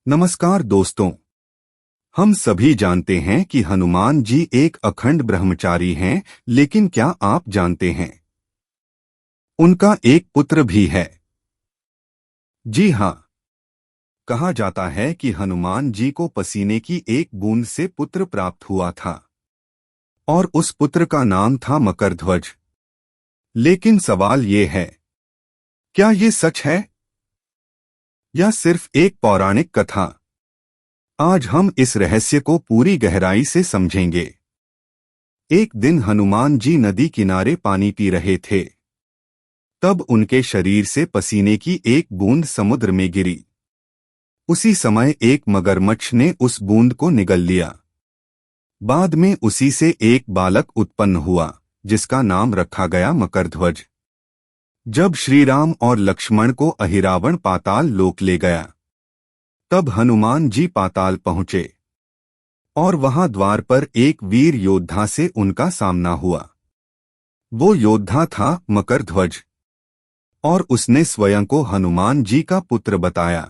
नमस्कार दोस्तों। हम सभी जानते हैं कि हनुमान जी एक अखंड ब्रह्मचारी हैं, लेकिन क्या आप जानते हैं उनका एक पुत्र भी है। जी हाँ, कहा जाता है कि हनुमान जी को पसीने की एक बूंद से पुत्र प्राप्त हुआ था और उस पुत्र का नाम था मकरध्वज। लेकिन सवाल ये है, क्या ये सच है या सिर्फ एक पौराणिक कथा? आज हम इस रहस्य को पूरी गहराई से समझेंगे। एक दिन हनुमान जी नदी किनारे पानी पी रहे थे। तब उनके शरीर से पसीने की एक बूंद समुद्र में गिरी। उसी समय एक मगरमच्छ ने उस बूंद को निगल लिया। बाद में उसी से एक बालक उत्पन्न हुआ, जिसका नाम रखा गया मकरध्वज। जब श्री राम और लक्ष्मण को अहिरावण पाताल लोक ले गया, तब हनुमान जी पाताल पहुंचे और वहां द्वार पर एक वीर योद्धा से उनका सामना हुआ। वो योद्धा था मकरध्वज और उसने स्वयं को हनुमान जी का पुत्र बताया।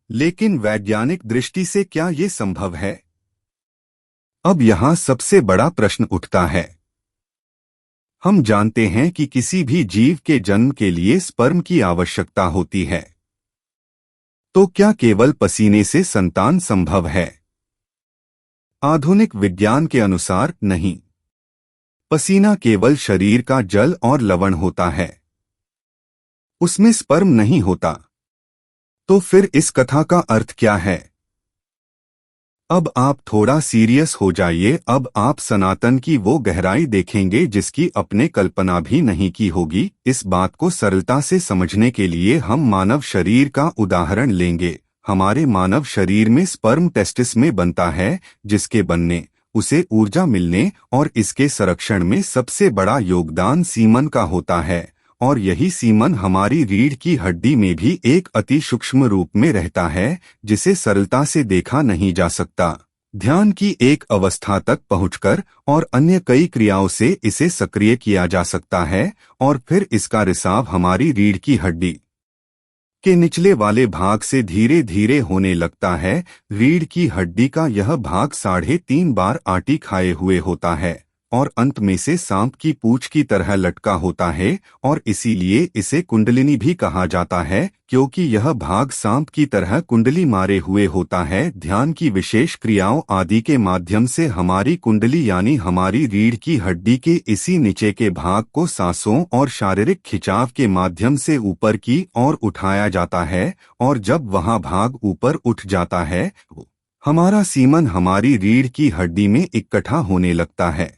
लेकिन वैज्ञानिक दृष्टि से क्या ये संभव है? अब यहाँ सबसे बड़ा प्रश्न उठता है। हम जानते हैं कि किसी भी जीव के जन्म के लिए स्पर्म की आवश्यकता होती है। तो क्या केवल पसीने से संतान संभव है? आधुनिक विज्ञान के अनुसार नहीं। पसीना केवल शरीर का जल और लवण होता है, उसमें स्पर्म नहीं होता। तो फिर इस कथा का अर्थ क्या है? अब आप थोड़ा सीरियस हो जाइए। अब आप सनातन की वो गहराई देखेंगे जिसकी अपने कल्पना भी नहीं की होगी। इस बात को सरलता से समझने के लिए हम मानव शरीर का उदाहरण लेंगे। हमारे मानव शरीर में स्पर्म टेस्टिस में बनता है, जिसके बनने, उसे ऊर्जा मिलने और इसके संरक्षण में सबसे बड़ा योगदान सीमन का होता है। और यही सीमन हमारी रीढ़ की हड्डी में भी एक अति सूक्ष्म रूप में रहता है, जिसे सरलता से देखा नहीं जा सकता। ध्यान की एक अवस्था तक पहुंचकर और अन्य कई क्रियाओं से इसे सक्रिय किया जा सकता है और फिर इसका रिसाव हमारी रीढ़ की हड्डी के निचले वाले भाग से धीरे धीरे होने लगता है। रीढ़ की हड्डी का यह भाग 3.5 बार आटी खाए हुए होता है और अंत में से सांप की पूंछ की तरह लटका होता है और इसीलिए इसे कुंडलिनी भी कहा जाता है, क्योंकि यह भाग सांप की तरह कुंडली मारे हुए होता है। ध्यान की विशेष क्रियाओं आदि के माध्यम से हमारी कुंडली यानी हमारी रीढ़ की हड्डी के इसी नीचे के भाग को सांसों और शारीरिक खिंचाव के माध्यम से ऊपर की ओर उठाया जाता है और जब वह भाग ऊपर उठ जाता है, हमारा सीमन हमारी रीढ़ की हड्डी में इकट्ठा होने लगता है।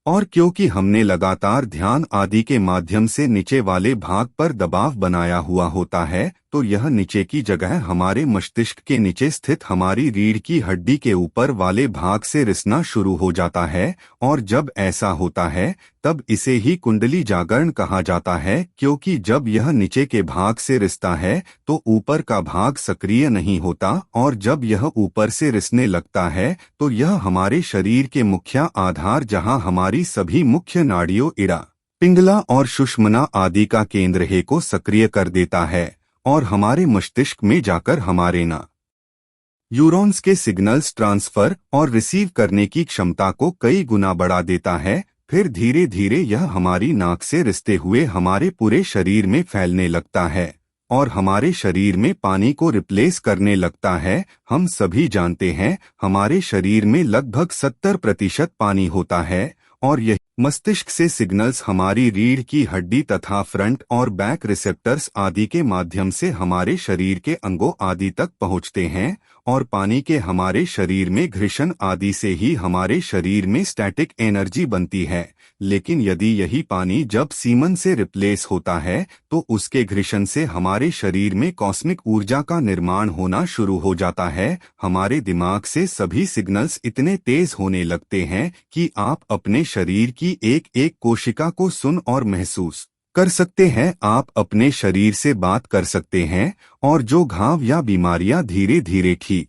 और क्योंकि हमने लगातार ध्यान आदि के माध्यम से नीचे वाले भाग पर दबाव बनाया हुआ होता है, तो यह नीचे की जगह हमारे मस्तिष्क के नीचे स्थित हमारी रीढ़ की हड्डी के ऊपर वाले भाग से रिसना शुरू हो जाता है। और जब ऐसा होता है, तब इसे ही कुंडली जागरण कहा जाता है, क्योंकि जब यह नीचे के भाग से रिसता है तो ऊपर का भाग सक्रिय नहीं होता और जब यह ऊपर से रिसने लगता है तो यह हमारे शरीर के मुख्य आधार, जहां हमारी सभी मुख्य नाड़ियों इड़ा, पिंगला और सुषुम्ना आदि का केंद्र है को सक्रिय कर देता है और हमारे मस्तिष्क में जाकर हमारे न्यूरॉन्स के सिग्नल्स ट्रांसफर और रिसीव करने की क्षमता को कई गुना बढ़ा देता है। फिर धीरे धीरे यह हमारी नाक से रिसते हुए हमारे पूरे शरीर में फैलने लगता है और हमारे शरीर में पानी को रिप्लेस करने लगता है। हम सभी जानते हैं हमारे शरीर में लगभग 70% पानी होता है और यह मस्तिष्क से सिग्नल्स हमारी रीढ़ की हड्डी तथा फ्रंट और बैक रिसेप्टर्स आदि के माध्यम से हमारे शरीर के अंगों आदि तक पहुंचते हैं और पानी के हमारे शरीर में घर्षण आदि से ही हमारे शरीर में स्टैटिक एनर्जी बनती है। लेकिन यदि यही पानी जब सीमन से रिप्लेस होता है तो उसके घर्षण से हमारे शरीर में कॉस्मिक ऊर्जा का निर्माण होना शुरू हो जाता है। हमारे दिमाग से सभी सिग्नल्स इतने तेज होने लगते हैं कि आप अपने शरीर की एक एक कोशिका को सुन और महसूस कर सकते हैं। आप अपने शरीर से बात कर सकते हैं और जो घाव या बीमारियां धीरे धीरे ठीक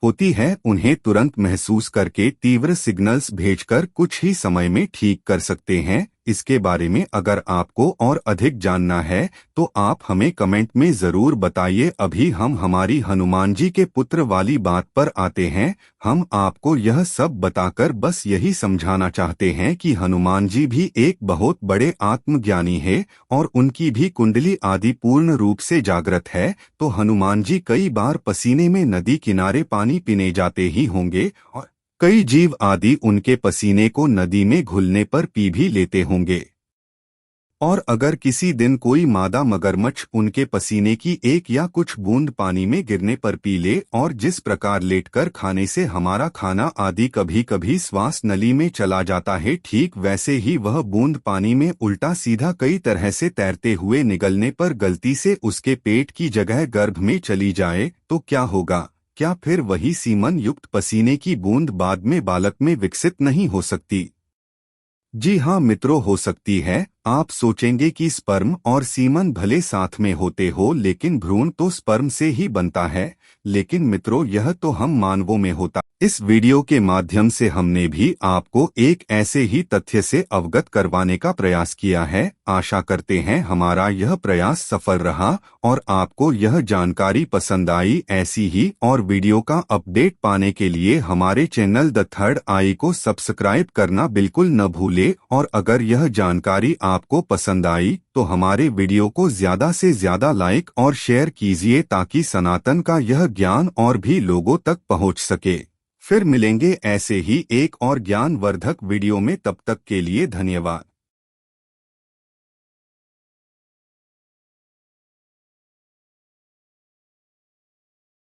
होती है उन्हें तुरंत महसूस करके तीव्र सिग्नल्स भेजकर कुछ ही समय में ठीक कर सकते हैं। इसके बारे में अगर आपको और अधिक जानना है तो आप हमें कमेंट में जरूर बताइए। अभी हम हमारी हनुमान जी के पुत्र वाली बात पर आते हैं। हम आपको यह सब बताकर बस यही समझाना चाहते हैं कि हनुमान जी भी एक बहुत बड़े आत्मज्ञानी है और उनकी भी कुंडली आदि पूर्ण रूप से जागृत है। तो हनुमान जी कई बार पसीने में नदी किनारे पानी पीने जाते ही होंगे और कई जीव आदि उनके पसीने को नदी में घुलने पर पी भी लेते होंगे। और अगर किसी दिन कोई मादा मगरमच्छ उनके पसीने की एक या कुछ बूंद पानी में गिरने पर पी ले, और जिस प्रकार लेटकर खाने से हमारा खाना आदि कभी कभी श्वास नली में चला जाता है, ठीक वैसे ही वह बूंद पानी में उल्टा सीधा कई तरह से तैरते हुए निगलने पर गलती से उसके पेट की जगह गर्भ में चली जाए तो क्या होगा? क्या फिर वही सीमन युक्त पसीने की बूंद बाद में बालक में विकसित नहीं हो सकती? जी हाँ मित्रों, हो सकती है। आप सोचेंगे कि स्पर्म और सीमन भले साथ में होते हो, लेकिन भ्रूण तो स्पर्म से ही बनता है। लेकिन मित्रों, यह तो हम मानवों में होता। इस वीडियो के माध्यम से हमने भी आपको एक ऐसे ही तथ्य से अवगत करवाने का प्रयास किया है। आशा करते हैं हमारा यह प्रयास सफल रहा और आपको यह जानकारी पसंद आई। ऐसी ही और वीडियो का अपडेट पाने के लिए हमारे चैनल द थर्ड आई को सब्सक्राइब करना बिल्कुल न भूले। और अगर यह जानकारी आपको पसंद आई तो हमारे वीडियो को ज्यादा से ज्यादा लाइक और शेयर कीजिए, ताकि सनातन का यह ज्ञान और भी लोगों तक पहुंच सके। फिर मिलेंगे ऐसे ही एक और ज्ञानवर्धक वीडियो में। तब तक के लिए धन्यवाद।